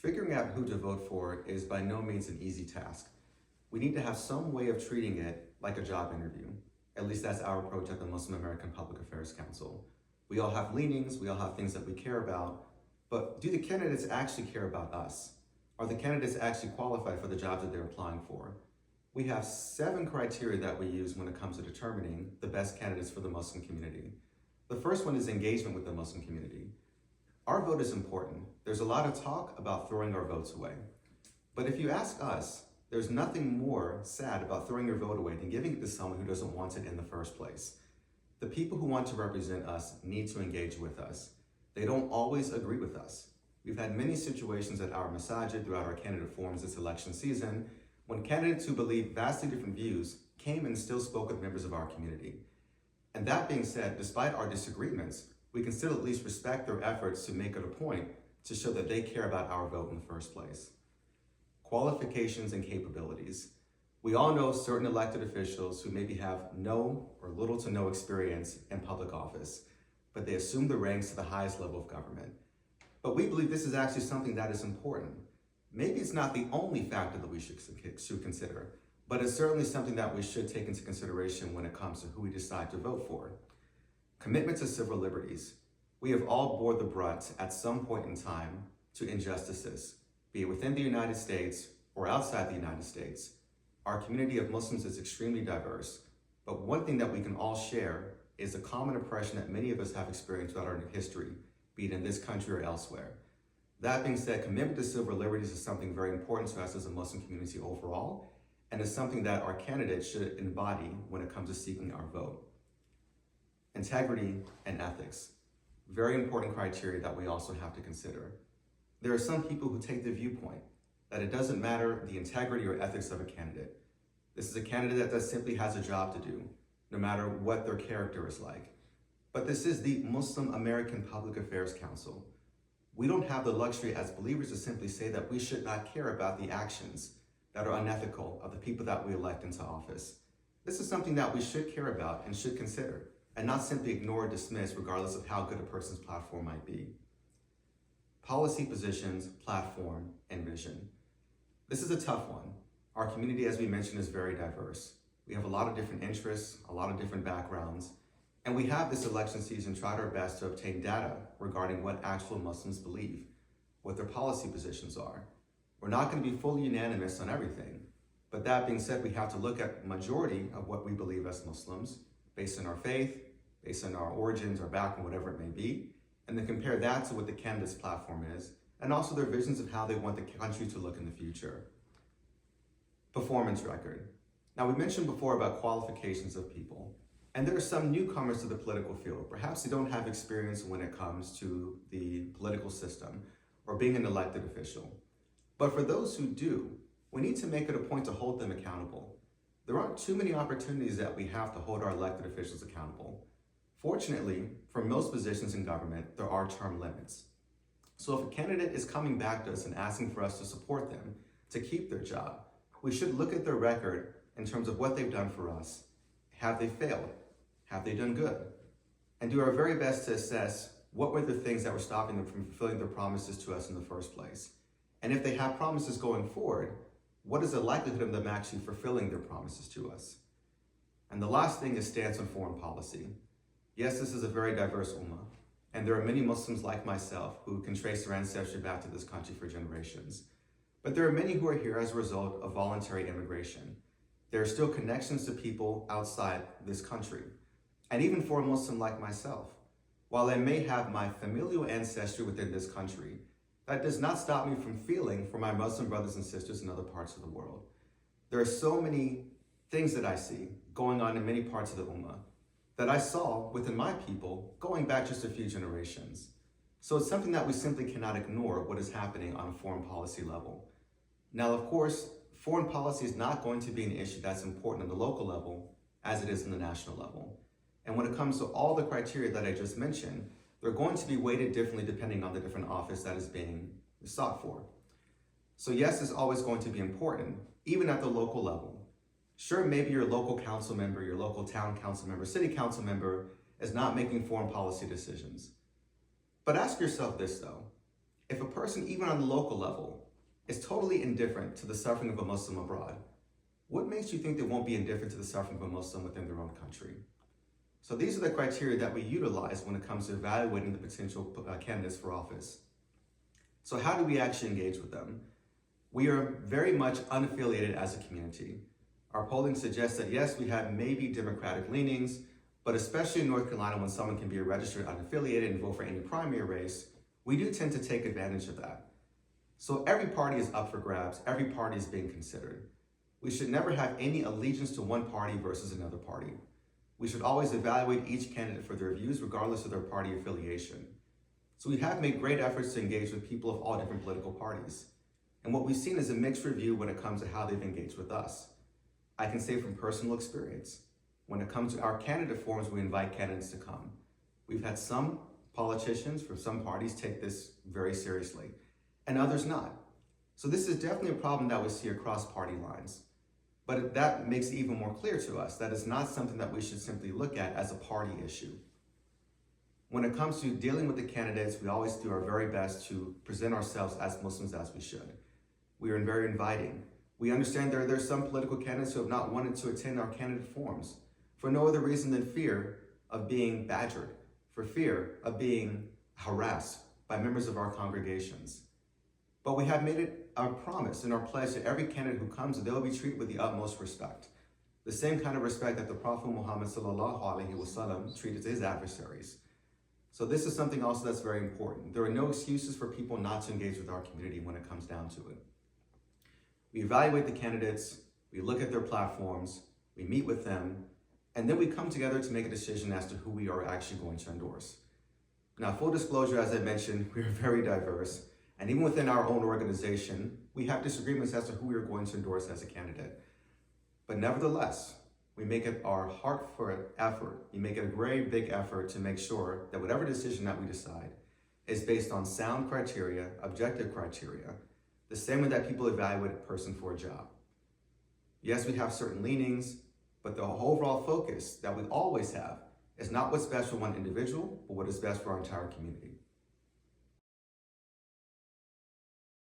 Figuring out who to vote for is by no means an easy task. We need to have some way of treating it like a job interview. At least that's our approach at the Muslim American Public Affairs Council. We all have leanings, we all have things that we care about, but do the candidates actually care about us? Are the candidates actually qualified for the jobs that they're applying for? We have 7 criteria that we use when it comes to determining the best candidates for the Muslim community. The first one is engagement with the Muslim community. Our vote is important. There's a lot of talk about throwing our votes away. But if you ask us, there's nothing more sad about throwing your vote away than giving it to someone who doesn't want it in the first place. The people who want to represent us need to engage with us. They don't always agree with us. We've had many situations at our masajid throughout our candidate forums this election season when candidates who believe vastly different views came and still spoke with members of our community. And that being said, despite our disagreements, we can still at least respect their efforts to make it a point to show that they care about our vote in the first place. Qualifications and capabilities. We all know certain elected officials who maybe have no or little to no experience in public office, but they assume the ranks to the highest level of government. But we believe this is actually something that is important. Maybe it's not the only factor that we should consider, but it's certainly something that we should take into consideration when it comes to who we decide to vote for. Commitment to civil liberties. We have all bore the brunt at some point in time to injustices, be it within the United States or outside the United States. Our community of Muslims is extremely diverse, but one thing that we can all share is a common oppression that many of us have experienced throughout our history, be it in this country or elsewhere. That being said, commitment to civil liberties is something very important to us as a Muslim community overall, and is something that our candidates should embody when it comes to seeking our vote. Integrity and ethics. Very important criteria that we also have to consider. There are some people who take the viewpoint that it doesn't matter the integrity or ethics of a candidate. This is a candidate that simply has a job to do, no matter what their character is like. But this is the Muslim American Public Affairs Council. We don't have the luxury as believers to simply say that we should not care about the actions that are unethical of the people that we elect into office. This is something that we should care about and should consider, and not simply ignore or dismiss regardless of how good a person's platform might be. Policy positions, platform, and vision. This is a tough one. Our community, as we mentioned, is very diverse. We have a lot of different interests, a lot of different backgrounds, and we have this election season tried our best to obtain data regarding what actual Muslims believe, what their policy positions are. We're not going to be fully unanimous on everything, but that being said, we have to look at the majority of what we believe as Muslims, based on our faith, based on our origins, our background, whatever it may be, and then compare that to what the candidate's platform is, and also their visions of how they want the country to look in the future. Performance record. Now, we mentioned before about qualifications of people, and there are some newcomers to the political field. Perhaps they don't have experience when it comes to the political system or being an elected official. But for those who do, we need to make it a point to hold them accountable. There aren't too many opportunities that we have to hold our elected officials accountable. Fortunately, for most positions in government, there are term limits. So if a candidate is coming back to us and asking for us to support them to keep their job, we should look at their record in terms of what they've done for us. Have they failed? Have they done good? And do our very best to assess what were the things that were stopping them from fulfilling their promises to us in the first place. And if they have promises going forward, what is the likelihood of them actually fulfilling their promises to us? And the last thing is stance on foreign policy. Yes, this is a very diverse ummah, and there are many Muslims like myself who can trace their ancestry back to this country for generations. But there are many who are here as a result of voluntary immigration. There are still connections to people outside this country. And even for a Muslim like myself, while I may have my familial ancestry within this country, that does not stop me from feeling for my Muslim brothers and sisters in other parts of the world. There are so many things that I see going on in many parts of the ummah that I saw within my people going back just a few generations. So it's something that we simply cannot ignore what is happening on a foreign policy level. Now, of course, foreign policy is not going to be an issue that's important on the local level as it is on the national level. And when it comes to all the criteria that I just mentioned, they're going to be weighted differently depending on the different office that is being sought for. So yes, it's always going to be important, even at the local level. Sure, maybe your local council member, your local town council member, city council member is not making foreign policy decisions. But ask yourself this though, If a person, even on the local level, is totally indifferent to the suffering of a Muslim abroad, what makes you think they won't be indifferent to the suffering of a Muslim within their own country? So these are the criteria that we utilize when it comes to evaluating the potential candidates for office. So how do we actually engage with them? We are very much unaffiliated as a community. Our polling suggests that yes, we have maybe Democratic leanings, but especially in North Carolina, when someone can be a registered unaffiliated and vote for any primary race, we do tend to take advantage of that. So every party is up for grabs, every party is being considered. We should never have any allegiance to one party versus another party. We should always evaluate each candidate for their views, regardless of their party affiliation. So we have made great efforts to engage with people of all different political parties. And what we've seen is a mixed review when it comes to how they've engaged with us. I can say from personal experience, when it comes to our candidate forums, we invite candidates to come. We've had some politicians from some parties take this very seriously, and others not. So this is definitely a problem that we see across party lines. But that makes it even more clear to us that it's not something that we should simply look at as a party issue. When it comes to dealing with the candidates, we always do our very best to present ourselves as Muslims as we should. We are very inviting. We understand there are some political candidates who have not wanted to attend our candidate forums for no other reason than fear of being badgered, for fear of being harassed by members of our congregations. But we have made it our promise and our pledge to every candidate who comes that they will be treated with the utmost respect. The same kind of respect that the Prophet Muhammad ﷺ treated his adversaries. So this is something also that's very important. There are no excuses for people not to engage with our community when it comes down to it. We evaluate the candidates, we look at their platforms, we meet with them, and then we come together to make a decision as to who we are actually going to endorse. Now, full disclosure, as I mentioned, we are very diverse. And even within our own organization, we have disagreements as to who we are going to endorse as a candidate. But nevertheless, we make it our heartfelt effort, we make it a very big effort to make sure that whatever decision that we decide is based on sound criteria, objective criteria, the same way that people evaluate a person for a job. Yes, we have certain leanings, but the overall focus that we always have is not what's best for one individual, but what is best for our entire community.